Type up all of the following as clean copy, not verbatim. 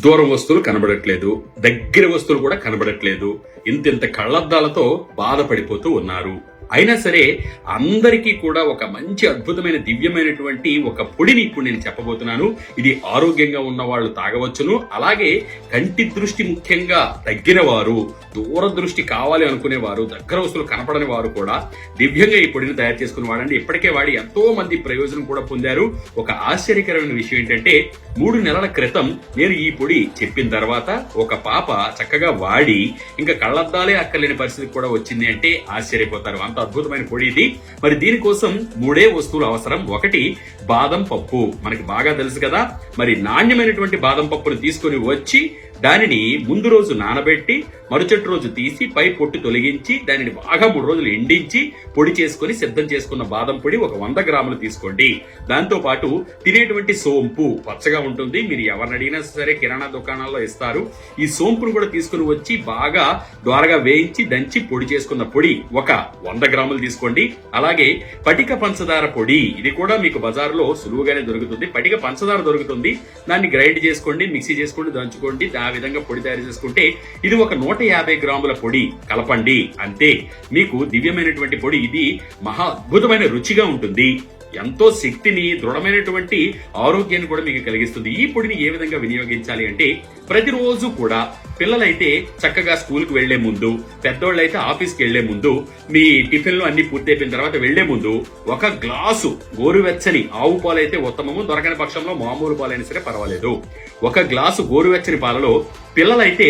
దూరం వస్తువులు కనబడట్లేదు, దగ్గర వస్తువులు కూడా కనబడట్లేదు. ఇంత కళ్లద్దాలతో బాధపడిపోతూ ఉన్నారు. అయినా సరే అందరికీ కూడా ఒక మంచి అద్భుతమైన దివ్యమైనటువంటి ఒక పొడిని ఇప్పుడు నేను చెప్పబోతున్నాను. ఇది ఆరోగ్యంగా ఉన్న వాళ్ళు తాగవచ్చును. అలాగే కంటి దృష్టి ముఖ్యంగా తగ్గిన వారు, దూర దృష్టి కావాలి అనుకునేవారు, దగ్గర వస్తువులు కనపడని వారు కూడా దివ్యంగా ఈ పొడిని తయారు చేసుకుని వాడండి. ఇప్పటికే వాడి ఎంతో మంది ప్రయోజనం కూడా పొందారు. ఒక ఆశ్చర్యకరమైన విషయం ఏంటంటే 3 నెలల క్రితం నేను ఈ పొడి చెప్పిన తర్వాత ఒక పాప చక్కగా వాడి ఇంకా కళ్లద్దాలే అక్కర్లేని పరిస్థితి కూడా వచ్చింది అంటే ఆశ్చర్యపోతారు. అంత అద్భుతమైన పొడి ఇది. మరి దీనికోసం 3 వస్తువులు అవసరం. ఒకటి బాదం పప్పు, మనకి బాగా తెలుసు కదా. మరి నాణ్యమైనటువంటి బాదం పప్పును తీసుకుని వచ్చి దానిని ముందు రోజు నానబెట్టి మరుసటి రోజు తీసి పై పొట్టు తొలగించి దానిని బాగా 3 రోజులు ఎండించి పొడి చేసుకుని సిద్ధం చేసుకున్న బాదం పొడి ఒక 100 గ్రాములు తీసుకోండి. దాంతో పాటు తినేటువంటి సోంపు పచ్చగా ఉంటుంది, మీరు ఎవరిని అడిగినా సరే కిరాణా దుకాణాల్లో ఇస్తారు. ఈ సోంపును కూడా తీసుకుని వచ్చి బాగా ద్వారగా వేయించి దంచి పొడి చేసుకున్న పొడి ఒక 100 గ్రాములు తీసుకోండి. అలాగే పటిక పంచదార పొడి, ఇది కూడా మీకు బజార్లో సులువుగానే దొరుకుతుంది. పటిక పంచదార దొరుకుతుంది, దాన్ని గ్రైండ్ చేసుకోండి, మిక్సీ చేసుకోండి, దంచుకోండి. ఆ విధంగా పొడి తయారు చేసుకుంటే ఇది ఒక 150 గ్రాముల పొడి కలపండి. అంతే, మీకు దివ్యమైనటువంటి పొడి. ఇది మహా అద్భుతమైన రుచిగా ఉంటుంది. ఎంతో శక్తిని, దృఢమైనటువంటి ఆరోగ్యాన్ని కూడా మీకు కలిగిస్తుంది. ఈ పొడిని ఏ విధంగా వినియోగించాలి అంటే ప్రతిరోజు కూడా పిల్లలైతే చక్కగా స్కూల్ కు వెళ్లే ముందు, పెద్దోళ్ళైతే ఆఫీస్కి వెళ్లే ముందు, మీ టిఫిన్లు అన్ని పూర్తయిపోయిన తర్వాత వెళ్లే ముందు ఒక గ్లాసు గోరువెచ్చని ఆవు పాలు అయితే ఉత్తమము. దొరకని పక్షంలో మామూలు పాలైనా సరే పర్వాలేదు. ఒక గ్లాసు గోరువెచ్చని పాలలో పిల్లలైతే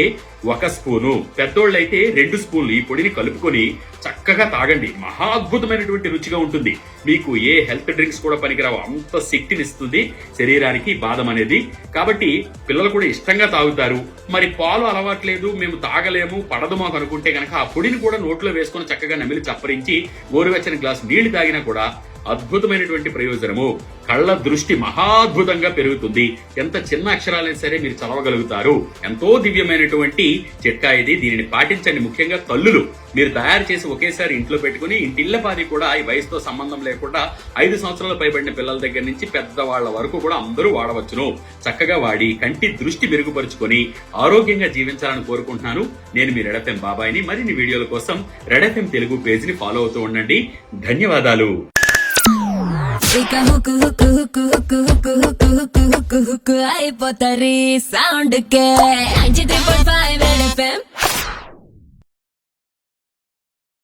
1 స్పూను, పెద్దోళ్ళైతే 2 స్పూన్లు ఈ పొడిని కలుపుకొని చక్కగా తాగండి. మహా అద్భుతమైనటువంటి రుచిగా ఉంటుంది. మీకు ఏ హెల్త్ డ్రింక్స్ కూడా పనికిరావు, అంత శక్తినిస్తుంది శరీరానికి బాదం అనేది. కాబట్టి పిల్లలు కూడా ఇష్టంగా తాగుతారు. మరి పాలు అలవాట్లేదు, మేము తాగలేము, పడదు మాకు అనుకుంటే కనుక ఆ పొడిని కూడా నోట్లో వేసుకుని చక్కగా నమిలి చప్పరించి గోరువెచ్చని గ్లాసు నీళ్లు తాగినా కూడా అద్భుతమైనటువంటి ప్రయోజనము. కళ్ళ దృష్టి మహాద్భుతంగా పెరుగుతుంది. ఎంత చిన్న అక్షరాలైనా సరే మీరు చదవగలుగుతారు. ఎంతో దివ్యమైనటువంటి చిట్కా ఇది. దీనిని పాటించండి. ముఖ్యంగా తల్లులు మీరు తయారు చేసి ఒకేసారి ఇంట్లో పెట్టుకుని ఇంటిల్లపాది కూడా ఈ వయసుతో సంబంధం లేకుండా 5 సంవత్సరాలు పైబడిన పిల్లల దగ్గర నుంచి పెద్దవాళ్ల వరకు కూడా అందరూ వాడవచ్చును. చక్కగా వాడి కంటి దృష్టి మెరుగుపరుచుకొని ఆరోగ్యంగా జీవించాలని కోరుకుంటున్నాను. నేను మీ రెడ్ ఎఫ్ఎం బాబాయిని. మరిన్ని వీడియోల కోసం రెడ్ ఎఫ్ఎం తెలుగు పేజీని ఫాలో అవుతూ ఉండండి. ధన్యవాదాలు. అయిపోతారు సౌండ్ కే 93.5 రెడ్ ఎఫ్ఎం.